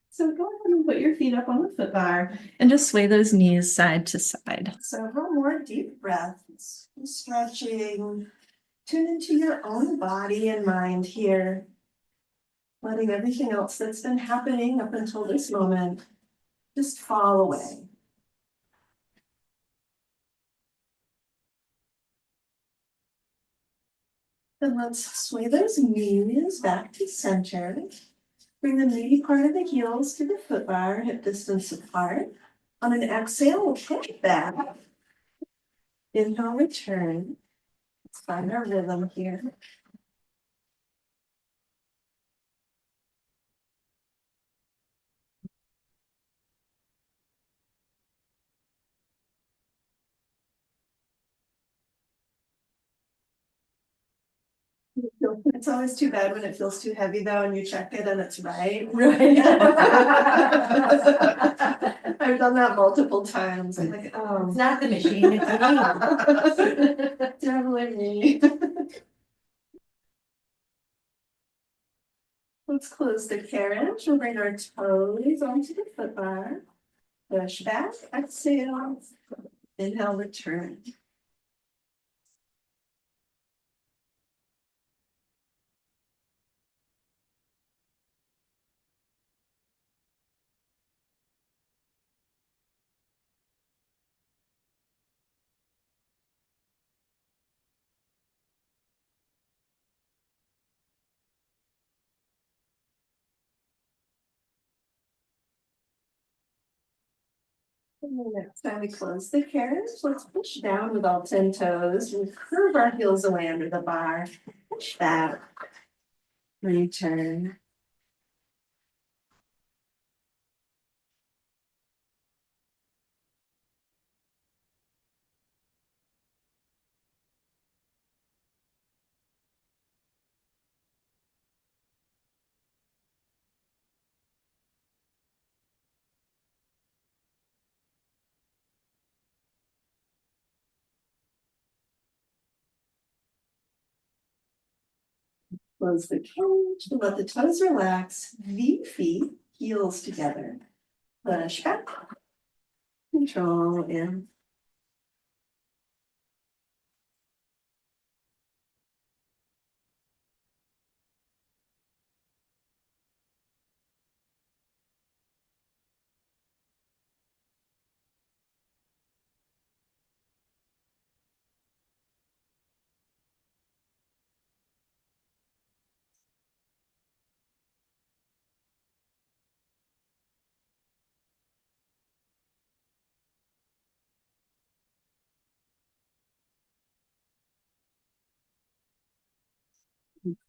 So go ahead and put your feet up on the foot bar and just sway those knees side to side. Several more deep breaths, stretching. Tune into your own body and mind here, letting everything else that's been happening up until this moment just fall away. Then let's sway those knees back to center. Bring the meaty part of the heels to the foot bar, hip distance apart. On an exhale, we'll push back. Inhale, return. Let's find our rhythm here. It's always too bad when it feels too heavy though, and you check it and it's right. Right. I've done that multiple times. I'm like, oh. It's not the machine, it's me. Definitely me. Let's close the carriage. We'll bring our toes onto the foot bar. Push back, exhale. Inhale, return. And the next time we close the carriage, let's push down with all 10 toes and curve our heels away under the bar. Push back. Return. Close the cage and let the toes relax. V feet, heels together. Push back. Control in.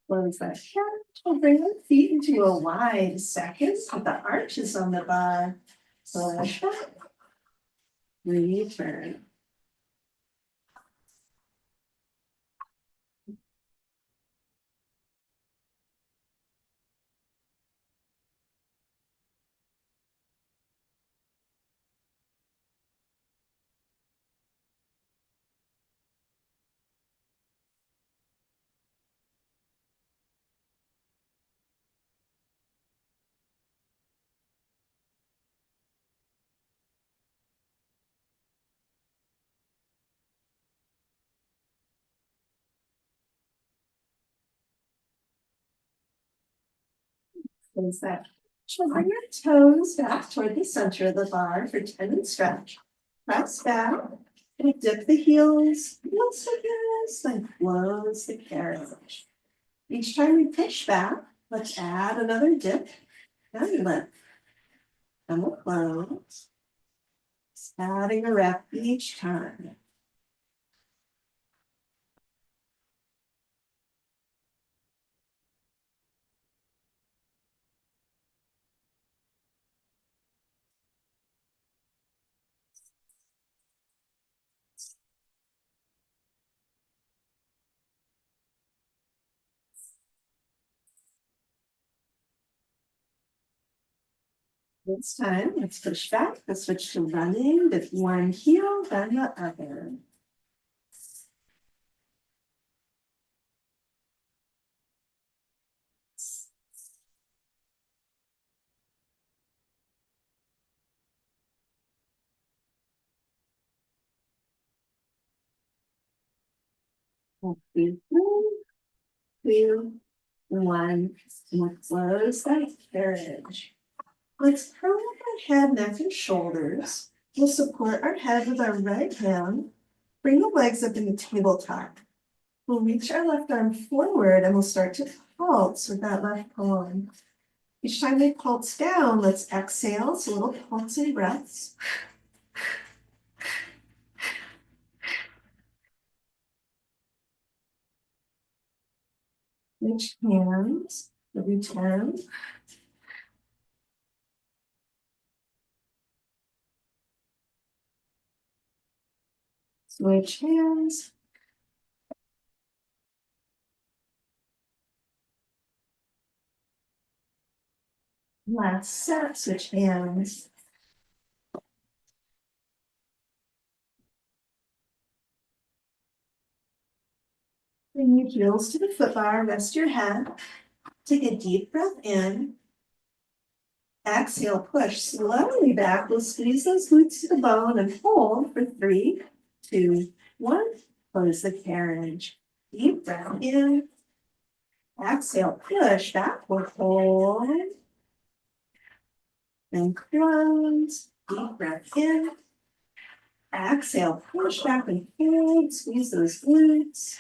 Close that carriage. We'll bring the feet into a wide second with the arches on the bar. Push back. Return. Close that. So bring your toes back toward the center of the bar for tendon stretch. Press back and dip the heels, heels like this, then close the carriage. Each time we push back, let's add another dip and lift. And we'll close. Just adding a rep each time. This time, let's push back. Let's switch to running with one heel, then the other. 3, 2, 1. We'll close that carriage. Let's curl up our head, neck, and shoulders. We'll support our head with our right hand. Bring the legs up in the tabletop. We'll reach our left arm forward and we'll start to pulse with that left palm. Each time we pulse down, let's exhale, so little pulsing breaths. Switch hands, every 10. Switch hands. Last set, switch hands. Bring your heels to the footbar, rest your head. Take a deep breath in. Exhale, push slowly back. We'll squeeze those glutes to the bone and hold for 3, 2, 1. Close the carriage. Deep breath in. Exhale, push back. We'll hold. And close. Deep breath in. Exhale, push back and hold. Squeeze those glutes.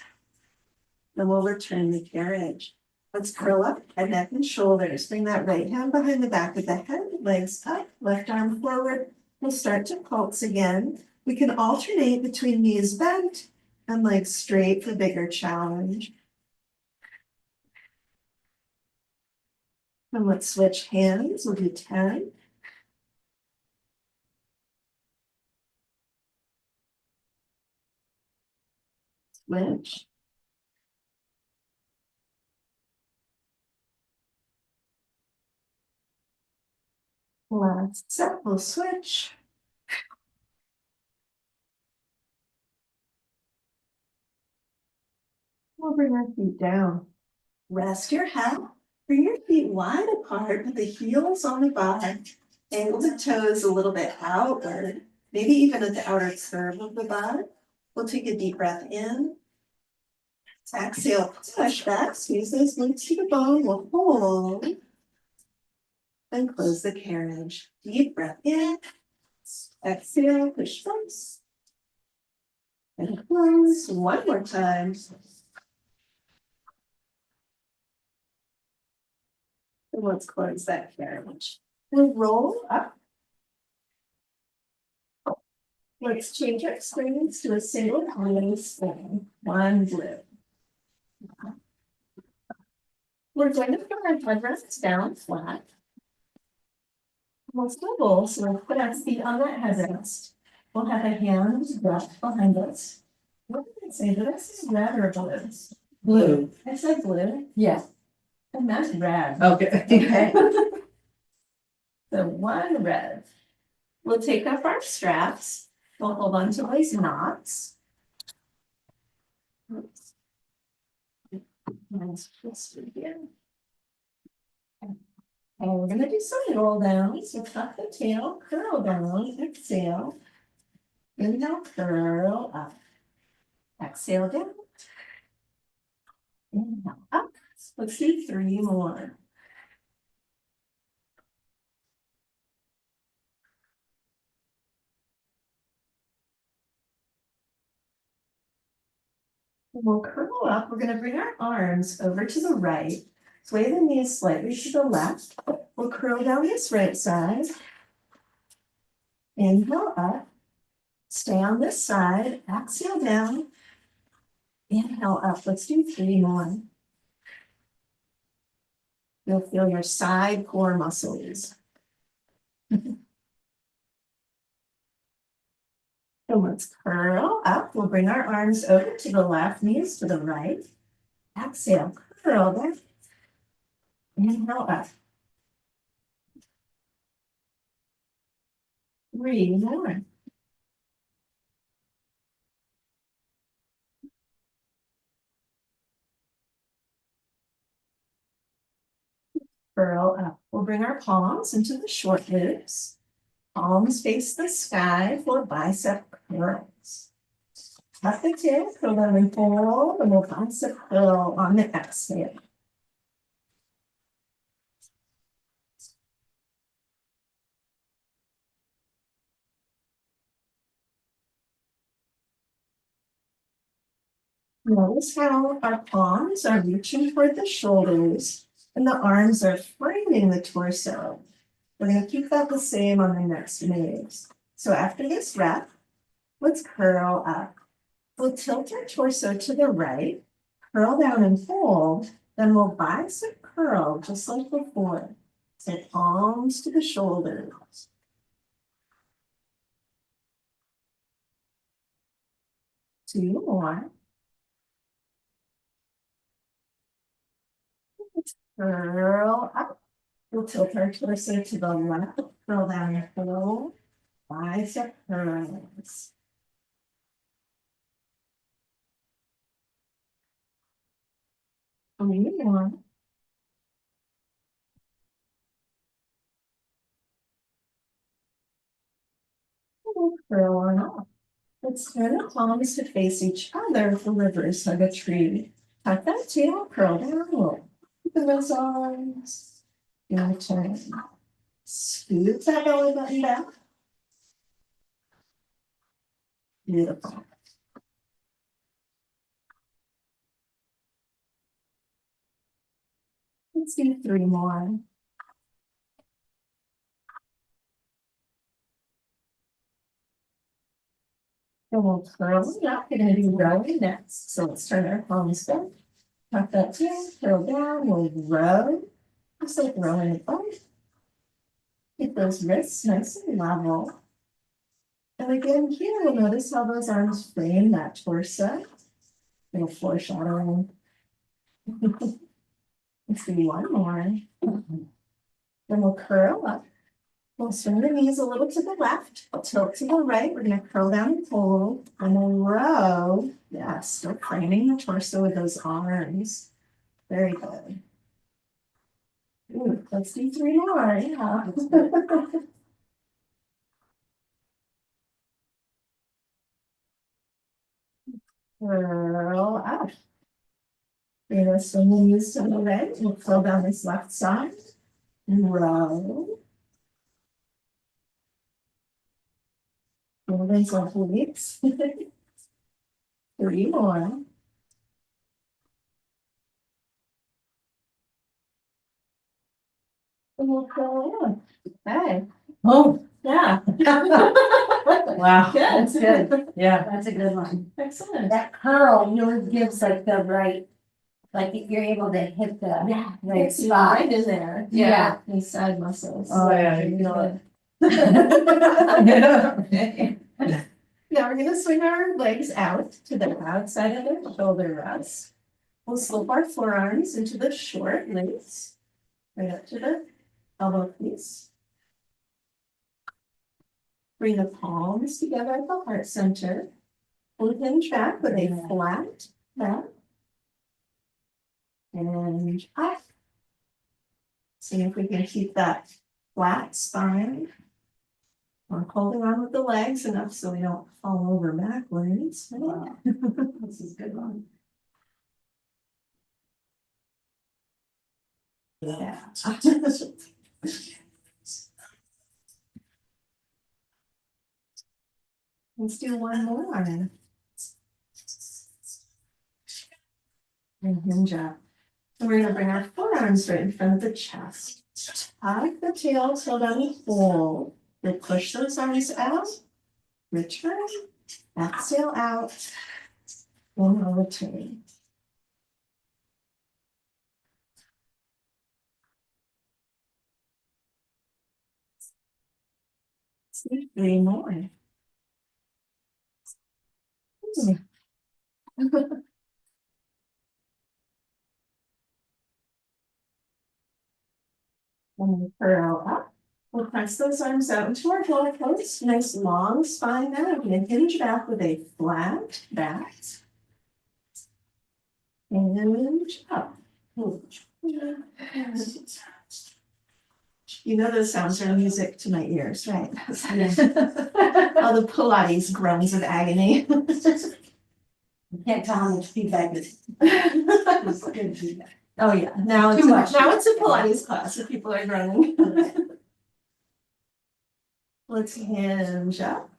Then we'll return the carriage. Let's curl up, head, neck, and shoulders. Bring that right hand behind the back of the head, legs up, left arm forward. We'll start to pulse again. We can alternate between knees bent and legs straight for bigger challenge. And let's switch hands. We'll do 10. Switch. Last set, we'll switch. We'll bring our feet down. Rest your head. Bring your feet wide apart with the heels on the bar. Angle the toes a little bit outward, maybe even at the outer curve of the bar. We'll take a deep breath in. Exhale, push back, squeeze those glutes to the bone. We'll hold. And close the carriage. Deep breath in. Exhale, push once. And close one more time. And let's close that carriage. We'll roll up. Let's change our experience to a single harmony spin. One blue. We're going to put our headrests down flat. We'll swivel, so we'll put our feet on that headrest. We'll have a hand left behind us. What did I say? Did I say red or blue? Blue. I said blue. Yeah. And that's red. Okay. Okay. So one red. We'll take up our straps. We'll hold on to these knots. Oops. Let's twist it again. And we're going to do some roll downs. So tuck the tail, curl down, exhale. Inhale, curl up. Exhale down. Inhale up. Let's do 3 more. We'll curl up. We're going to bring our arms over to the right. Sway the knees slightly to the left. We'll curl down this right side. Inhale up. Stay on this side. Exhale down. Inhale up. Let's do 3 more. You'll feel your side core muscles. So let's curl up. We'll bring our arms over to the left, knees to the right. Exhale, curl there. Inhale up. 3 more. Curl up. We'll bring our palms into the short loops. Palms face the sky for bicep curls. Tuck the tail, curl down and fold, and we'll bicep curl on the exhale. Notice how our palms are reaching toward the shoulders and the arms are framing the torso. We're going to keep that the same on the next moves. So after this rep, let's curl up. We'll tilt our torso to the right, curl down and fold, then we'll bicep curl just like before. So palms to the shoulders. 2 more. Curl up. We'll tilt our torso to the left, curl down and fold, bicep curls. 3 more. We'll curl on up. Let's turn the palms to face each other for reverse hug a tree. Tuck that tail, curl down, we'll open those arms. Your turn. Scoop that belly button back. Beautiful. Let's do 3 more. And we'll curl it up. You're going to do rowing next. So let's turn our palms back. Tuck that tail, curl down, we'll row. Just like rowing a boat. Keep those wrists nice and level. And again, here we'll notice how those arms frame that torso. Little foreshadowing. Let's do 1 more. Then we'll curl up. We'll swing the knees a little to the left. We'll tilt to the right. We're going to curl down and fold. And we'll row. Yeah, still framing the torso with those arms. Very good. Ooh, let's do 3 more. Yeah. Curl up. We're going to swing the knees to the right. We'll curl down this left side. Row. Moving some obliques. 3 more. And we'll curl in. Okay. Oh, Yeah. wow. Good. That's good. Yeah, that's a good one. Excellent. That curl really gives like the right, like you're able to hit the right It's spot. right in there. Yeah. These side muscles. Oh, yeah, Very you feel good. it. Now we're gonna swing our legs out to the outside of the shoulder rest. We'll slip our forearms into the short legs, right up to the elbow piece. Bring the palms together at the heart center. We'll hinge back with a flat back. And up. See if we can keep that flat spine. We're holding on with the legs enough so we don't fall over backwards. Wow. This is a good one. Yeah. Let's do 1 more. And hinge up. And we're going to bring our forearms right in front of the chest. Tuck the tail till down and fold. We'll push those arms out. Return. Exhale out. And we'll return. See, 3 more. And we curl up. We'll press those arms out into our forward pose. Nice long spine now. We're going to hinge back with a flat back. Hinge up. You know those sounds are music to my ears, right? All the Pilates groans of agony. Can't tell how much feedback is. It's good feedback. Oh, yeah, now Too it's, much. now it's a Pilates class if people are running. Let's hinge up.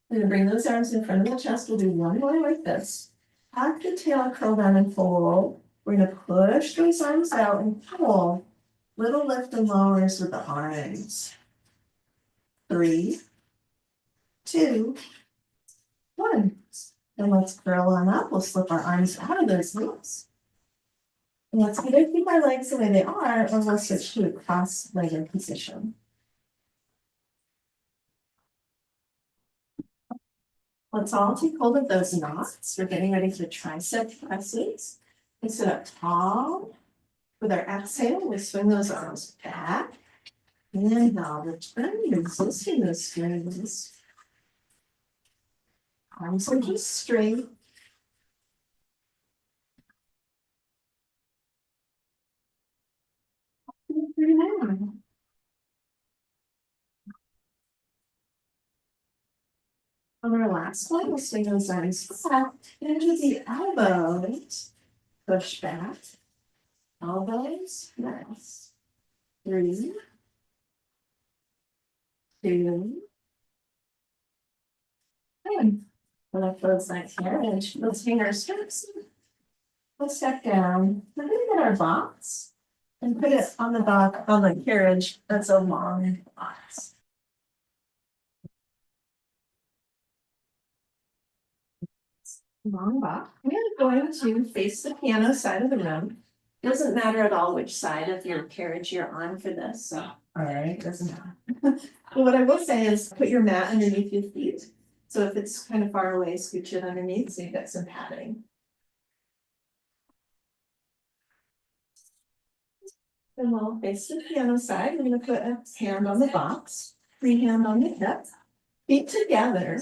We're gonna bring those arms in front of the chest. We'll do one more like this. Tuck the tail, curl down and fold. We're gonna push those arms out and pull. Little lift and lowers with the arms. 3, 2, 1. And let's curl on up. We'll slip our arms out of those loops. And let's either keep our legs the way they are or we'll switch to a cross-legged position. Let's all take hold of those knots. We're getting ready for tricep presses. We sit up tall. With our exhale, we swing those arms back. Inhale, return, resisting those swings. Arms are just straight. On our last one, we'll swing those arms back into the elbows. Push back. Elbows, nice. 3, 2, 1. Lift those legs here and let's hang our straps. We'll step down. We're gonna get our box and put it on the dock on the carriage. That's a long box. Long box. We're going to face the piano side of the room. Doesn't matter at all which side of your carriage you're on for this, so. All right, doesn't matter. But what I will say is put your mat underneath your feet. So if it's kind of far away, scooch it underneath so you get some padding. And we'll face the piano side. We're gonna put a hand on the box, free hand on the hip, feet together.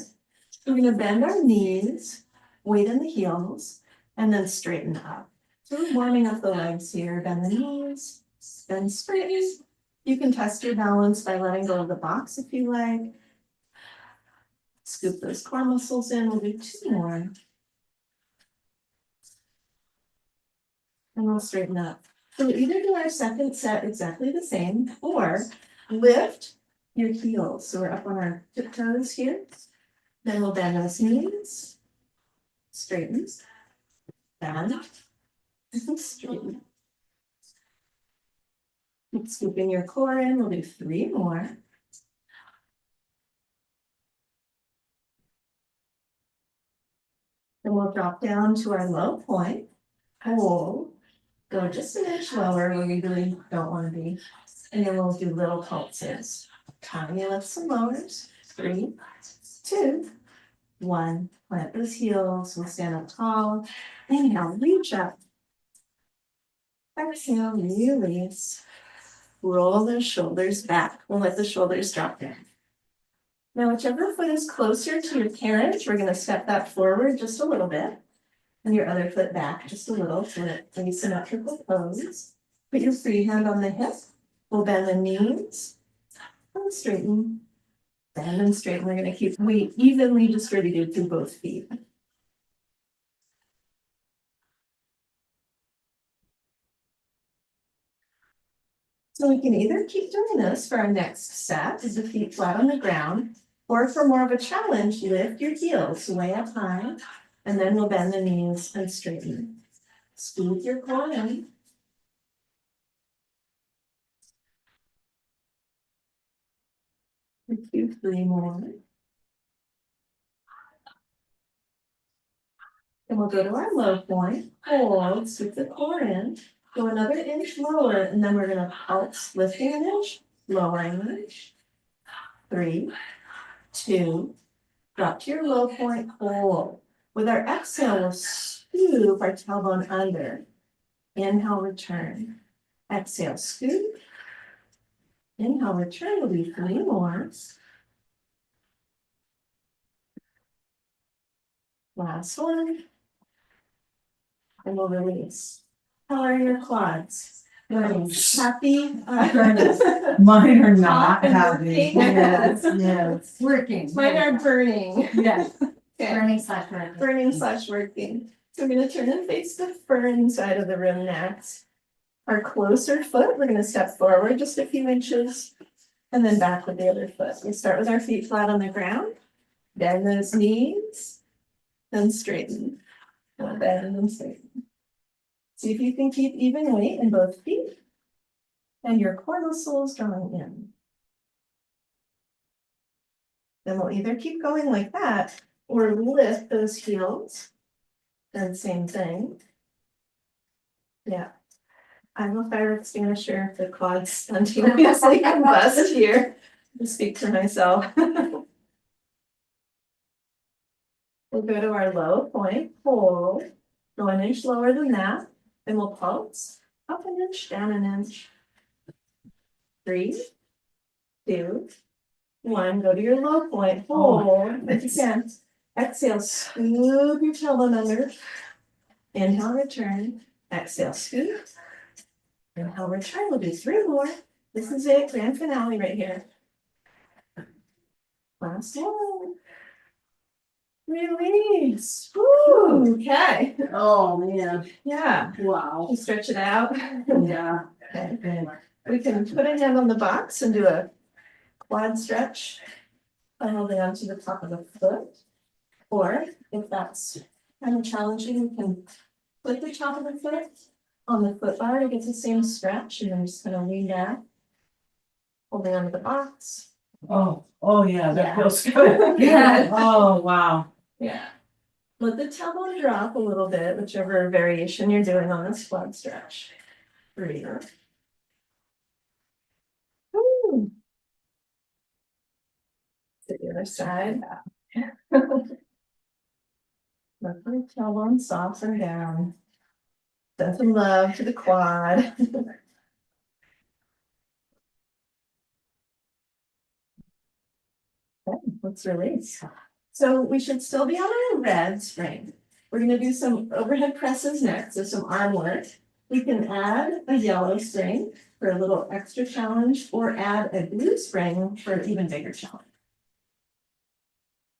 We're gonna bend our knees, weight in the heels, and then straighten up. So we're warming up the legs here, bend the knees, then straighten. You can test your balance by letting go of the box if you like. Scoop those core muscles in, we'll do 2 more. And we'll straighten up. So we either do our second set exactly the same, or lift your heels. So we're up on our tiptoes here. Then we'll bend those knees, straighten, bend, straighten. Keep scooping your core in, we'll do 3 more. Then we'll drop down to our low point, hold, go just an inch lower where we really don't want to be. And then we'll do little pulses. Tiny lifts and lowers. 3, 2, 1. Plant those heels. We'll stand up tall. Inhale, reach up. Exhale, release. Roll those shoulders back. We'll let the shoulders drop down. Now, whichever foot is closer to your carriage, we're going to step that forward just a little bit. And your other foot back just a little to an asymmetrical pose. Put your free hand on the hip. We'll bend the knees and straighten. Bend and straighten. We're going to keep weight evenly distributed through both feet. So we can either keep doing this for our next set, with the feet flat on the ground, or for more of a challenge, lift your heels way up high, and then we'll bend the knees and straighten. Scoop your core in. Do 3 more. Then we'll go to our low point, hold, scoop the core in, go another inch lower, and then we're gonna pulse, lifting an inch, lowering an inch. 3, 2, drop to your low point, hold. With our exhale, we'll scoop our tailbone under. Inhale, return. Exhale, scoop. Inhale, return. We'll do 3 more. Last one. And we'll release. How are your quads? Good. Happy? Mine are not and happy. working. Yes, yes. Working. Mine are burning. Yes. Okay, Burning/working. burning/working. So we're gonna turn and face the fern side of the room next. Our closer foot, we're gonna step forward just a few inches and then back with the other foot. We start with our feet flat on the ground, bend those knees, then straighten. Bend and straighten. See if you can keep even weight in both feet and your core muscles drawing in. Then we'll either keep going like that or lift those heels. Then same thing. Yeah. I'm a fire extinguisher, the quads spontaneously combust here, to speak for myself. We'll go to our low point, hold, go an inch lower than that, then we'll pulse, up an inch, down an inch. 3, 2, 1, go to your low point, hold, if you can. Exhale, scoop your tailbone under. Inhale, return, exhale, scoop. Inhale, return, we'll do 3 more. This is it, grand finale right here. Last one. Release. Woo, okay. Oh, man. Yeah. Wow. We'll stretch it out. Yeah. Okay, good. We can put a hand on the box and do a quad stretch by holding onto the top of the foot. Or if that's kind of challenging, we can put the top of the foot on the foot bar to get the same stretch, and then just kind of lean back, holding onto the box. Oh, yeah, that Yeah. feels good. Yeah. Oh, wow. Yeah. Let the tailbone drop a little bit, whichever variation you're doing on this quad stretch. Breathe. Woo. To the other side. Let the tailbone soften down. Send some love to the quad. Okay, let's release. So we should still be on our red spring. We're gonna do some overhead presses next, so some arm work. We can add a yellow spring for a little extra challenge, or add a blue spring for an even bigger challenge.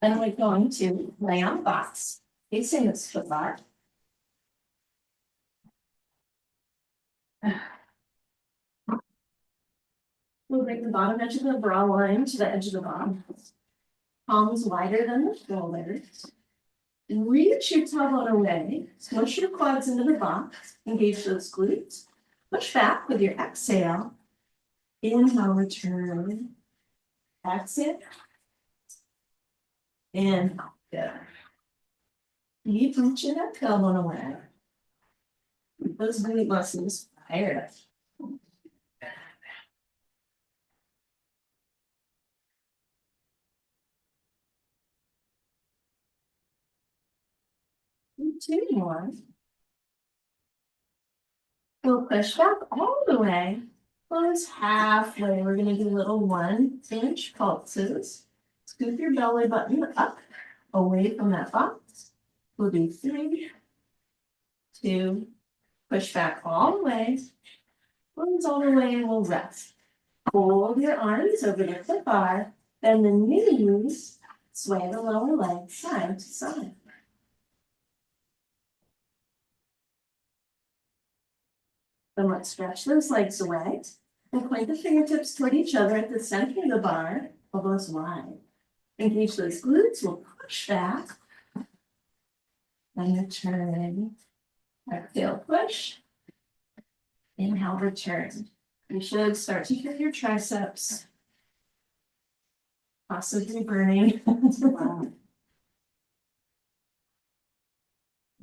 Then we're going to lay on the box, facing this foot bar. We'll bring the bottom edge of the bra line to the edge of the bottom. Palms wider than the shoulders. Reach your tailbone away, push your quads into the box, engage those glutes. Push back with your exhale. Inhale, return. Exhale. Inhale, good. Keep reaching that tailbone away. Keep those glute muscles fired up. 2 more. We'll push back all the way. Close halfway. We're going to do little 1-inch pulses. Scoop your belly button up away from that box. We'll do 3, 2, push back all the way. Close all the way and we'll rest. Fold your arms over the foot bar. Bend the knees. Sway the lower leg side to side. Then let's stretch those legs away and point the fingertips toward each other at the center of the bar, elbows wide. Engage those glutes, we'll push back. Then return. Exhale, push. Inhale, return. You should start to feel your triceps. Possibly burning. Wow.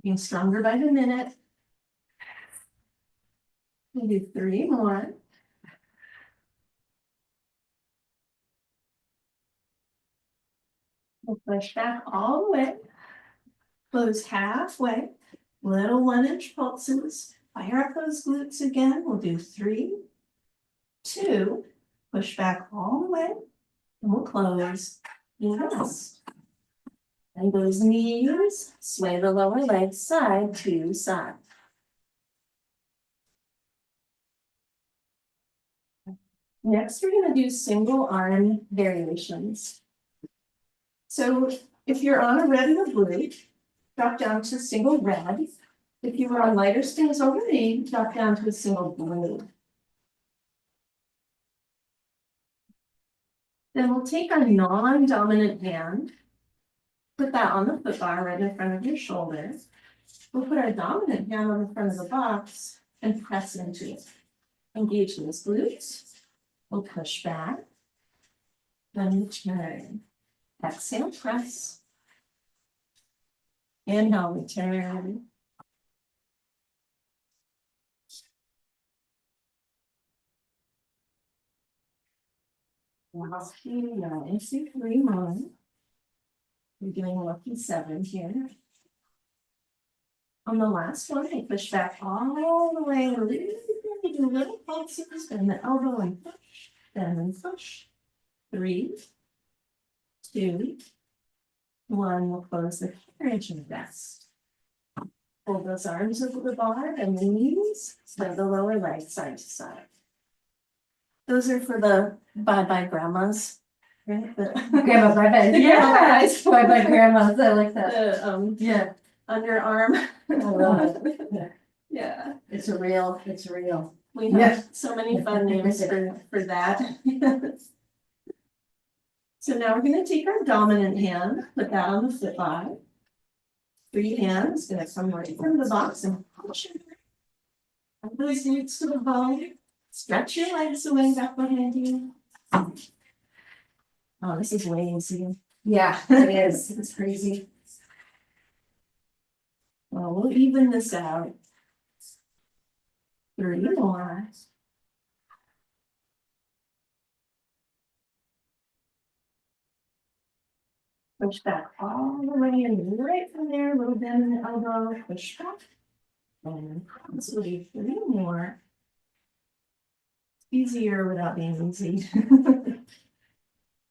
Getting stronger by the minute. We'll do 3 more. We'll push back all the way. Close halfway. Little 1-inch pulses. Fire up those glutes again. We'll do 3, 2. Push back all the way. And we'll close. And rest. And those knees. Sway the lower leg side to side. Next, we're going to do single arm variations. So If you're on a red and a blue, drop down to single red. If you were on lighter stings already, drop down to a single blue. Then we'll take our non-dominant hand, put that on the footbar right in front of your shoulder. We'll put our dominant hand on the front of the box and press into it. Engage those glutes. We'll push back. Then return. Exhale, press. Inhale, return. Last few rounds, 3 more. We're doing lucky 7 here. On the last one, I push back all the way, do little pulses, bend the elbow and push, bend and push. 3, 2, 1. We'll close the carriage and rest. Pull those arms over the bar and the knees, spread the lower leg side to side. Those are for the bye-bye grandmas, right? Grandma, bye-bye. Yes. Bye-bye, grandmas, I like that. The Yeah, underarm. I love it. Yeah, It's real, we Yeah. have so many fun names for that. So now we're gonna take our dominant hand, put that on the footbar. Free hand is gonna come right from the box and push it. Up those glutes to the bone. Stretch your legs away back behind you. Oh, this is way easier. Yeah, it is, it's crazy. Well, we'll even this out. 3 more. Push back all the way in, right from there, a little bend in the elbow, push back. And possibly 3 more. Easier without being easy. Then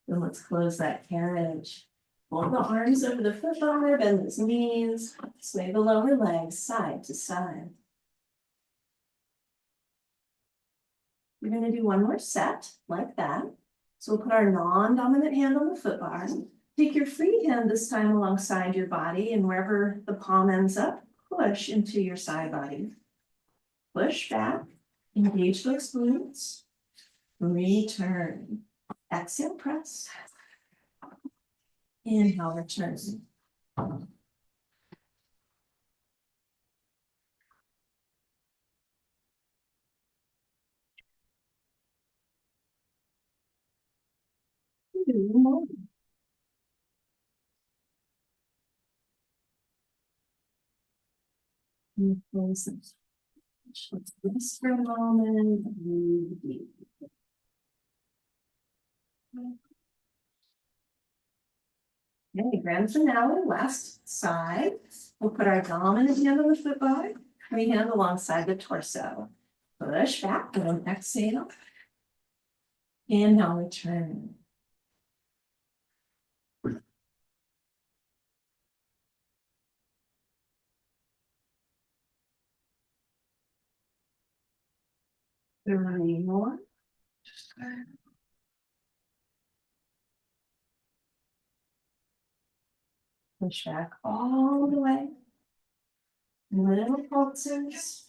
let's close that carriage. Fold the arms over the footbar, bend those knees, sway the lower legs side to side. We're going to do 1 more set like that. So we'll put our non-dominant hand on the footbar. Take your free hand this time alongside your body, and wherever the palm ends up, push into your side body. Push back, engage those glutes, return. Exhale, press. Inhale, return. 2 more. And close it. Let's rest for a moment. Breathe deep. Okay, grand finale, last side. We'll put our dominant hand on the footbar, free hand alongside the torso. Push back and then exhale. Inhale, return. Three more. Push back all the way. Little pulses.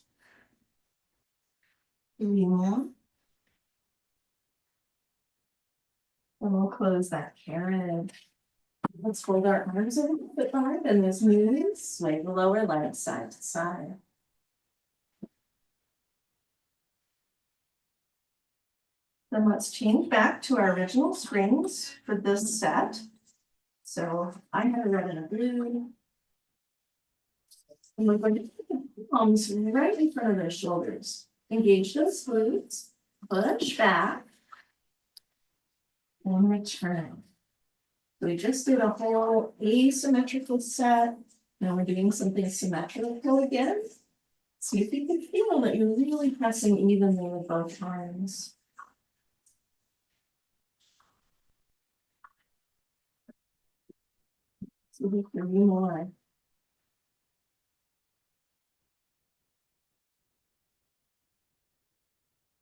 3 more. And we'll close that carriage. Let's fold our arms over the footbar and those knees, sway the lower leg side to side. Then let's change back to our original springs for this set. So I have a red and a blue. And we're going to put the palms right in front of their shoulders. Engage those glutes, push back, and return. We just did a whole asymmetrical set. Now we're doing something symmetrical again. See if you can feel that you're really pressing evenly with both arms. So we can do more.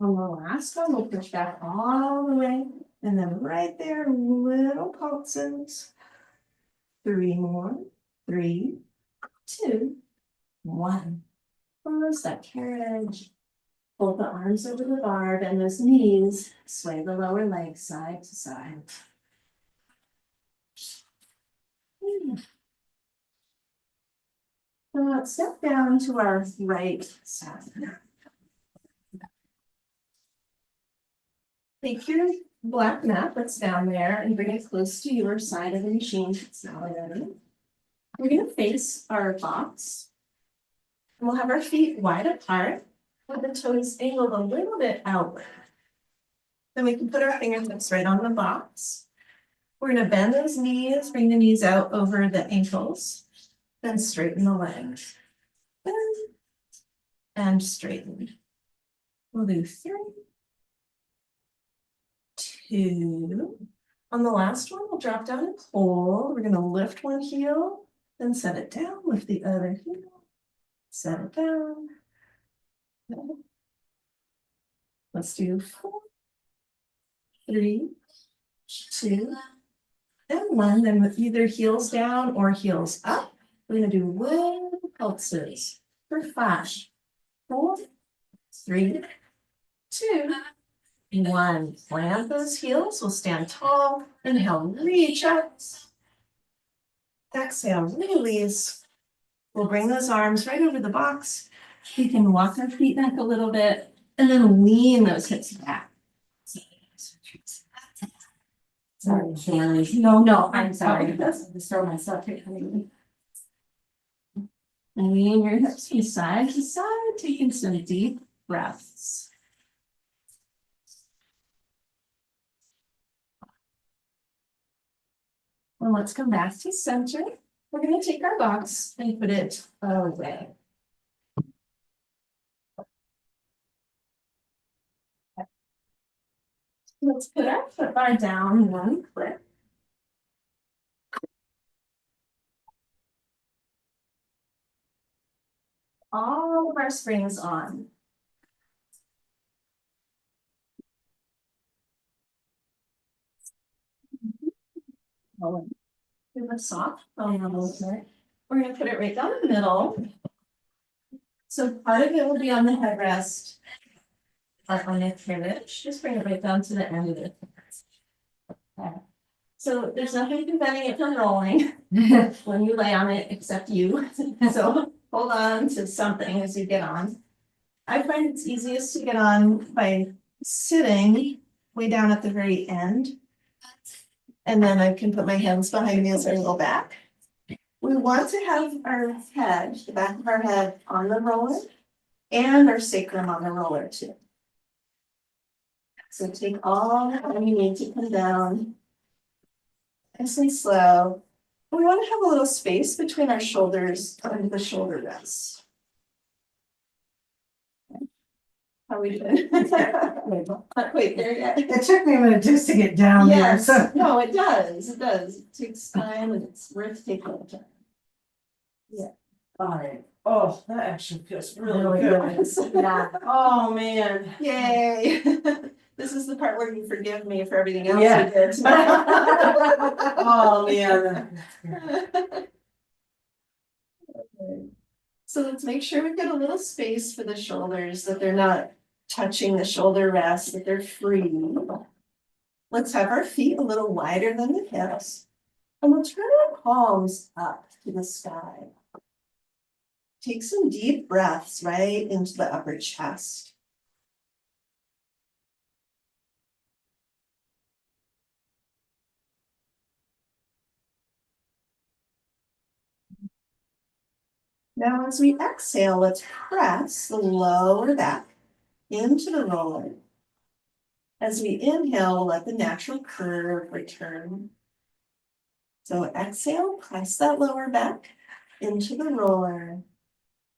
On the last one, we'll push back all the way, and then right there, little pulses. 3 more. 3, 2, 1. Close that carriage. Fold the arms over the bar, bend those knees, sway the lower leg side to side. Now step down to our right side. Take your black mat that's down there and bring it close to your side of the machine. It's now ready. We're going to face our box. And we'll have our feet wide apart with the toes angled a little bit outward. Then we can put our fingertips right on the box. We're going to bend those knees, bring the knees out over the ankles, then straighten the legs. Bend and straighten. We'll do 3, 2. On the last one, we'll drop down and hold. We're going to lift one heel, then set it down, lift the other heel, set it down. Let's do 4, 3, 2, and 1. Then with either heels down or heels up, we're going to do wind pulses for 5, 4, 3, 2, 1. Plant those heels. We'll stand tall. Inhale, reach up. Exhale, release. We'll bring those arms right over the box. We can walk our feet back a little bit and then lean those hips back. Sorry, Shannon. No, I'm sorry. That's just throw myself here. Lean your hips from side to side, taking some deep breaths. Well, let's come back to center. We're going to take our box and put it away. Let's put our footbar down 1 click. All of our springs on. Give a soft bone movement. We're going to put it right down the middle. So part of it will be on the headrest, or on the carriage. Just bring it right down to the end of it. Okay. So there's nothing preventing it from rolling when you lay on it except you. So hold on to something as you get on. I find it's easiest to get on by sitting way down at the very end. And then I can put my hands behind me as I roll back. We want to have our head, the back of our head on the roller and our sacrum on the roller too. So take all the time you need to come down. Nice and slow. We want to have a little space between our shoulders and the shoulder rests. How are we doing? Not quite there yet. It took me a minute just to get down there, Yes, so. no, it does. It does. It takes time and it's worth taking time. Alright, oh, that actually feels really Really good. good. Yeah. Oh, man. Yay. This is the part where you forgive me for everything else Yeah. you did. Oh, man. So let's make sure we've got a little space for the shoulders, that they're not touching the shoulder rest, that they're free. Let's have our feet a little wider than the hips. And we'll turn our palms up to the sky. Take some deep breaths right into the upper chest. Now, as we exhale, let's press the lower back into the roller. As we inhale, we'll let the natural curve return. So exhale, press that lower back into the roller.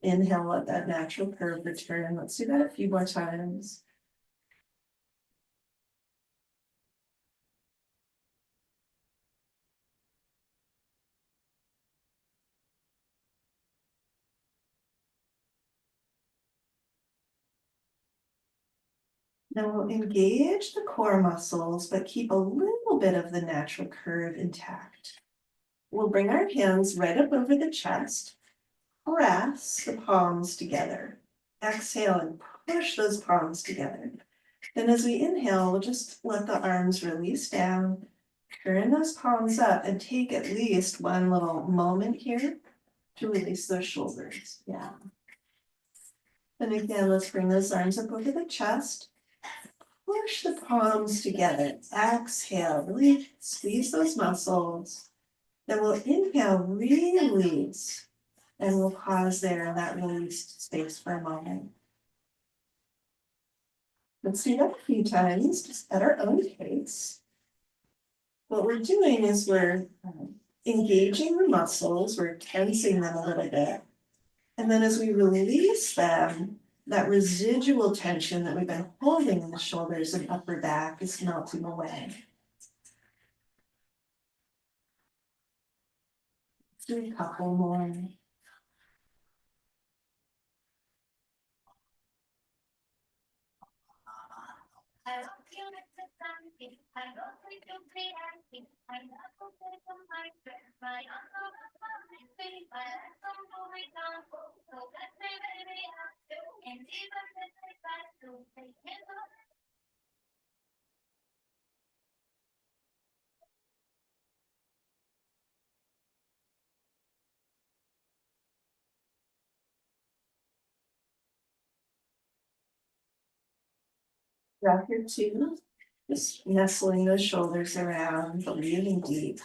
Inhale, let that natural curve return. Let's do that a few more times. Now we'll engage the core muscles, but keep a little bit of the natural curve intact. We'll bring our hands right up over the chest. Press the palms together. Exhale and push those palms together. Then as we inhale, we'll just let the arms release down. Turn those palms up and take at least one little moment here to release those shoulders. Yeah. And again, let's bring those arms up over the chest. Push the palms together. Exhale, really squeeze those muscles. Then we'll inhale, release. And we'll pause there in that released space for a moment. Let's do that a few times, just at our own pace. What we're doing is we're engaging the muscles, we're tensing them a little bit. And then as we release them, that residual tension that we've been holding in the shoulders and upper back is melting away. Do a couple more. Drop your two, just nestling those shoulders around, breathing deep.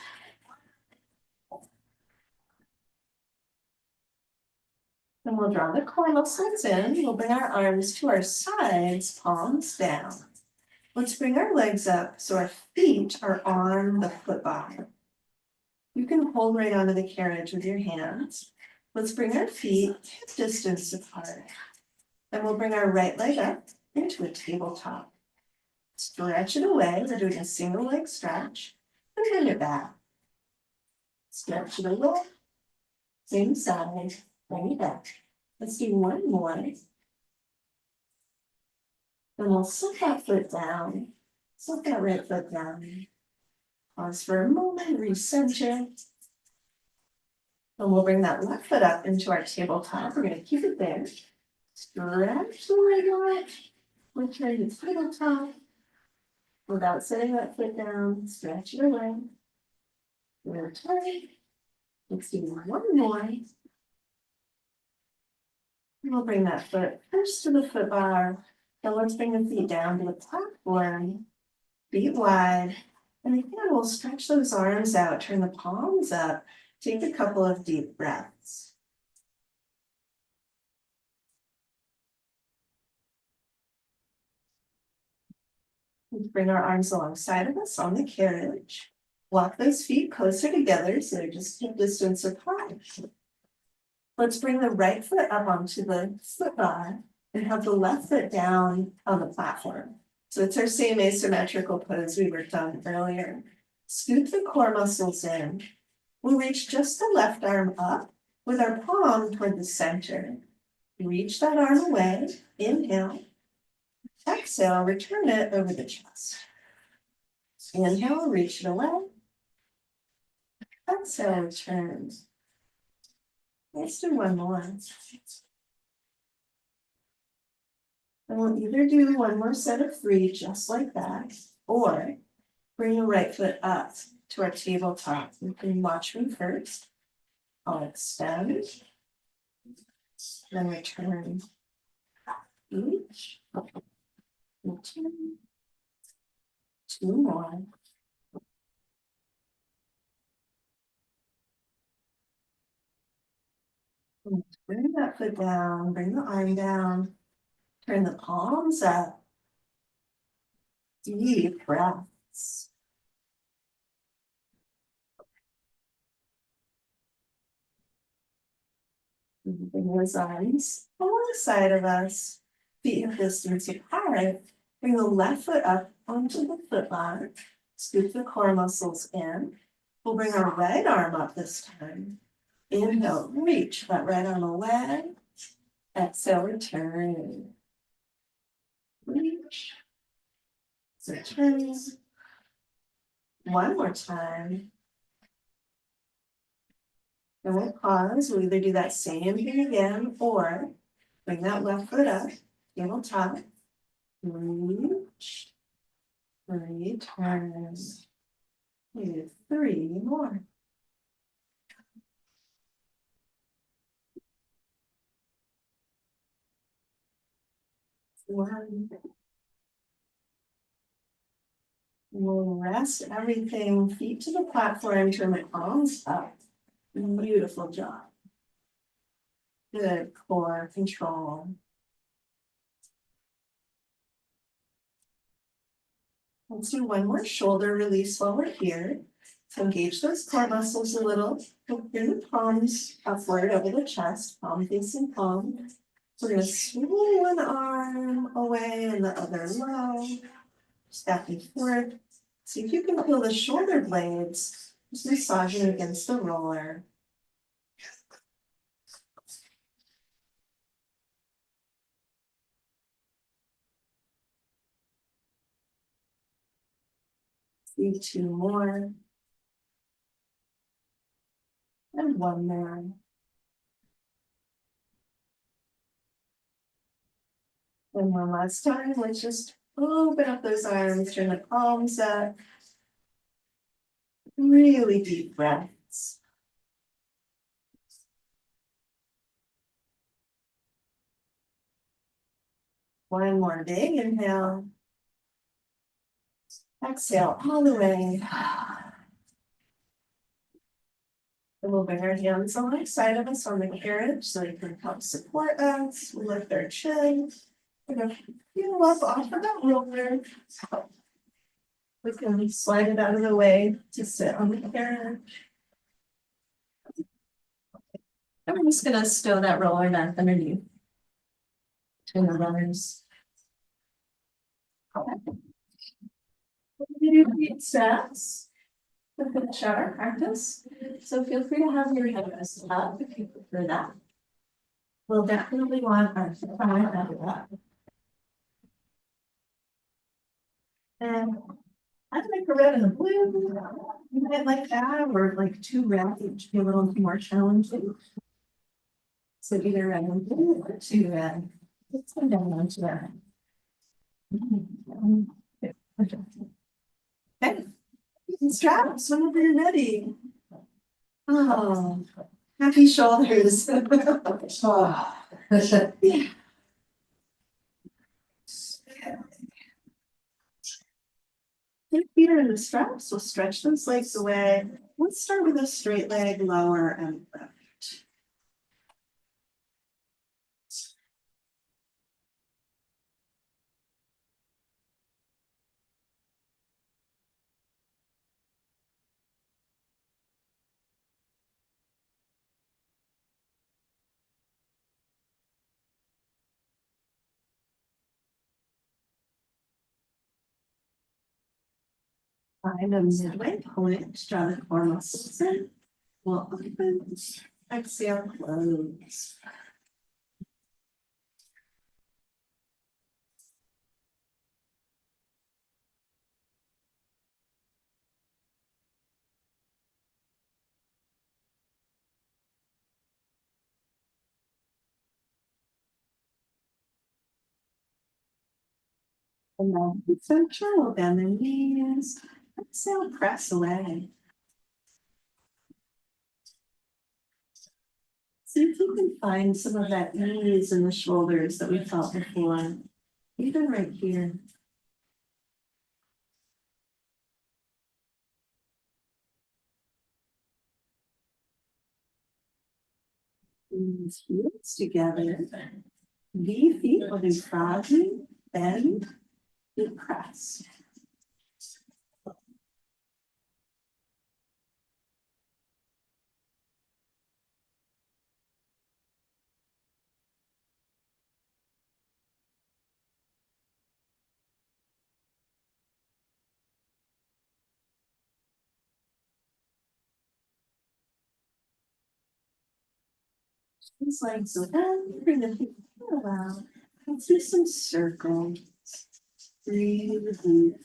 Then we'll draw the core muscles in. We'll bring our arms to our sides, palms down. Let's bring our legs up so our feet are on the footbar. You can hold right onto the carriage with your hands. Let's bring our feet hip distance apart. Then we'll bring our right leg up into a tabletop. Stretch it away. We're doing a single leg stretch. And bring it back. Stretch it away. Same side. Bring it back. Let's do one more. Then we'll set that foot down. Set that right foot down. Pause for a moment, recenter. And we'll bring that left foot up into our tabletop. We're going to keep it there. Stretch the leg out. Return to tabletop. Without setting that foot down, stretch it away. Return. Let's do one more. We'll bring that foot first to the foot bar. Then let's bring the feet down to the platform. Feet wide. And again, we'll stretch those arms out, turn the palms up. Take a couple of deep breaths. Let's bring our arms alongside of us on the carriage. Walk those feet closer together so they're just hip distance apart. Let's bring the right foot up onto the foot bar and have the left foot down on the platform. So it's our same asymmetrical pose we worked on earlier. Scoop the core muscles in. We'll reach just the left arm up with our palm toward the center. Reach that arm away. Inhale. Exhale, return it over the chest. Inhale, reach it away. Exhale, return. Let's do one more. And we'll either do one more set of three, just like that, or bring the right foot up to our tabletop. You can watch me first. I'll extend, then return. Each. Return. Two more. Bring that foot down, bring the arm down, turn the palms up. Deep breaths. Bring those arms alongside of us, feet hip distance apart. Bring the left foot up onto the foot bar. Scoop the core muscles in. We'll bring our right arm up this time. Inhale, reach that right arm away. Exhale, return. Reach. Return. One more time. And we'll pause, we'll either do that same thing again, or bring that left foot up, tabletop, reach, return. Do 3 more. One. We'll rest everything, feet to the platform, turn the palms up. Beautiful job. Good core control. Let's do one more shoulder release while we're here. So engage those core muscles a little. Bring the palms upward over the chest, palm facing palm. We're going to swing one arm away and the other low. Just back and forth. See if you can feel the shoulder blades just massaging against the roller. See 2 more. And 1 more. And one last time, let's just open up those arms, turn the palms up. Really deep breaths. One more big inhale. Exhale all the way. And we'll bring our hands alongside of us on the carriage so you can help support us. We lift our chin. We're going to peel up off of that roller. We can slide it out of the way to sit on the carriage. And we're just going to stow that roller back underneath between the runners. We do feet steps with the shower practice. So feel free to have your head rested up if you prefer that. We'll definitely want our thigh up. And I'd like a red and a blue. You might like that, or like 2 red, which be a little more challenging. So either red and blue or 2 red. Let's come down onto that. Okay. Straps whenever you're ready. Oh, happy shoulders. Oh. Take feet are in the straps, so stretch those legs away. Let's start with a straight leg, lower and left. Find a midway point, draw the core muscles in. We'll open, exhale, close. And then center, we'll bend the knees. Exhale, press away. See if you can find some of that ease in the shoulders that we felt before, even right here. These heels together. V feet will do froggy, bend, and press. Just like so, and bring the feet around. Let's do some circles. Breathe deep.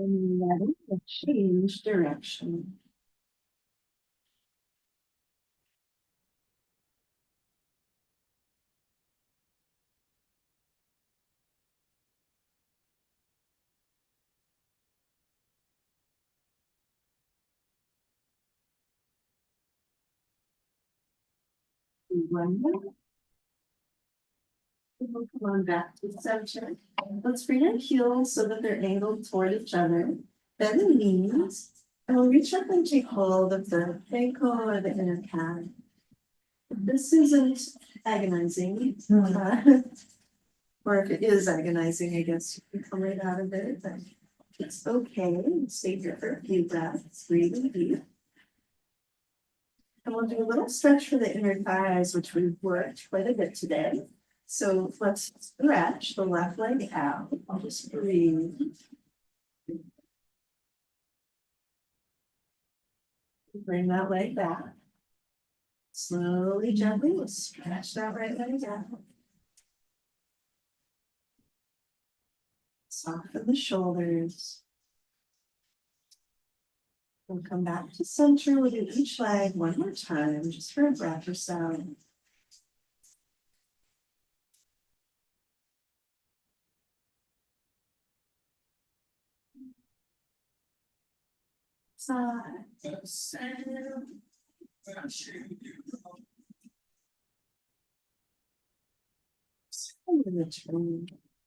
And letting it change direction. One more. We'll come on back to the center. Let's bring our heels so that they're angled toward each other. Bend the knees. And we'll reach up and take hold of the ankle or the inner calf. This isn't agonizing. Or if it is agonizing, I guess you can come right out of it. But it's okay. Stay here for a few breaths. Breathing deep. And we'll do a little stretch for the inner thighs, which we've worked quite a bit today. So let's stretch the left leg out. I'll just breathe. Bring that leg back. Slowly, gently, we'll stretch that right leg out. Soften the shoulders. We'll come back to center. We'll do each leg one more time, just for a breath or so. Side.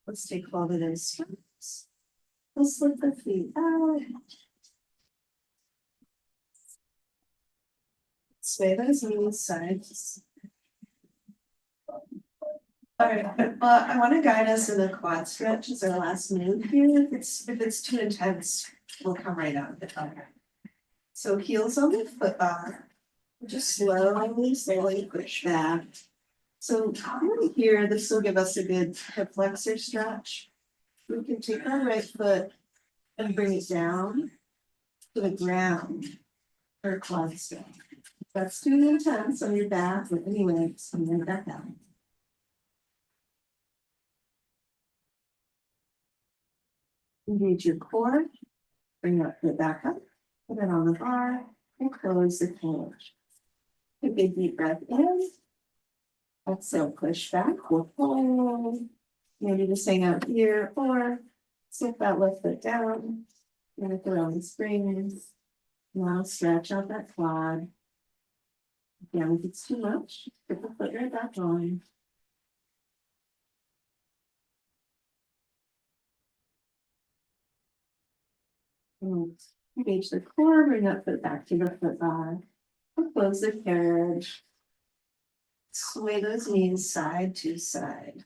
Let's take hold of those straps. Let's slip the feet out. Sway those knees sides. All right, I want to guide us in the quad stretch as our last move here. If it's too intense, we'll come right out of it. So heels on the foot bar. Just slowly push back. So really here, this will give us a good hip flexor stretch. We can take our right foot and bring it down to the ground for a quad stretch. That's too intense on your back, but anyway, just bring it back down. Engage your core, bring your foot back up, put it on the bar, and close the cage. Take a big deep breath in. Exhale, push back, we'll hold. Maybe just hang out here, or slip that left foot down. And if around the springs. Now stretch out that quad. Again, if it's too much, put the foot right back on. And engage the core, bring that foot back to the foot bar. Close the carriage. Sway those knees side to side.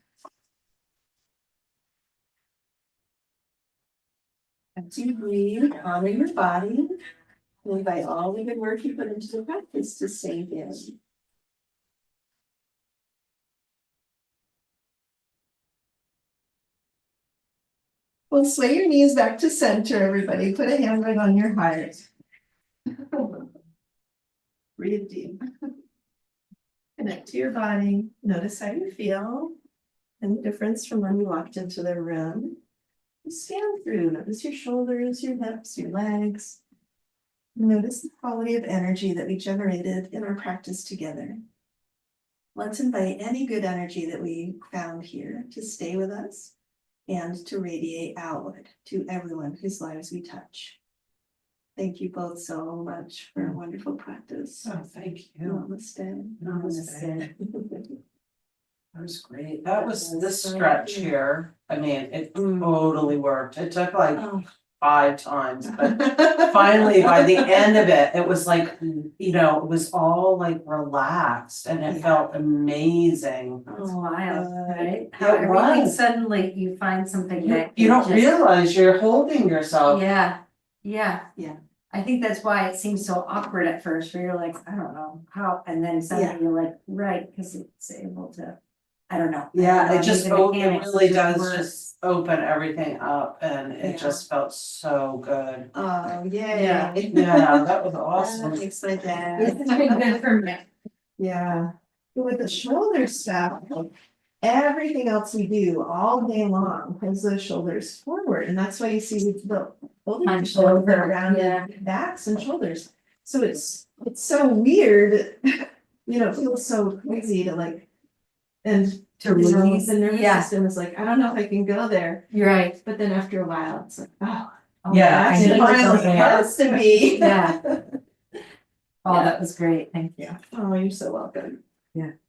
As you breathe, honor your body. And invite all the good work you put into the practice to sink in. Well, sway your knees back to center, everybody. Put a hand right on your heart. Breathe deep. Connect to your body. Notice how you feel. Any difference from when you walked into the room. Scan through. Notice your shoulders, your hips, your legs. Notice the quality of energy that we generated in our practice together. Let's invite any good energy that we found here to stay with us and to radiate outward to everyone whose lives we touch. Thank you both so much for a wonderful practice. Oh, thank you. Namaste. Namaste. That was great. That was this stretch here. I mean, it totally worked. It took like Oh. 5 times, but finally by the end of it, it was like, you know, it was all like relaxed and it felt amazing. It's wild, right? How It everything was. suddenly you find something that You don't just- realize you're holding yourself. Yeah. Yeah. I think that's why it seems so awkward at first, where you're like, I don't know how, and then suddenly you're like, right, because it's able to, I don't know. Yeah, it just, The it mechanics really just does work. just open everything up and it just felt so good. Oh, yay. Yeah, that was That awesome. makes my day. It's been good for me. Yeah. With the shoulder stuff, everything else we do all day long pulls those shoulders forward, and that's why you see the older Hunched people with their over, rounded backs and shoulders. So it's so weird, you know, it feels so crazy to like, and To you know, release, the nervous yeah, system is like, I don't know if I can go there, you're right. but then after a while, it's like, oh, Yeah, that's I it need to finally go there. has to be. Yeah. Oh, Yeah. that was great, thank you. Oh, you're so welcome.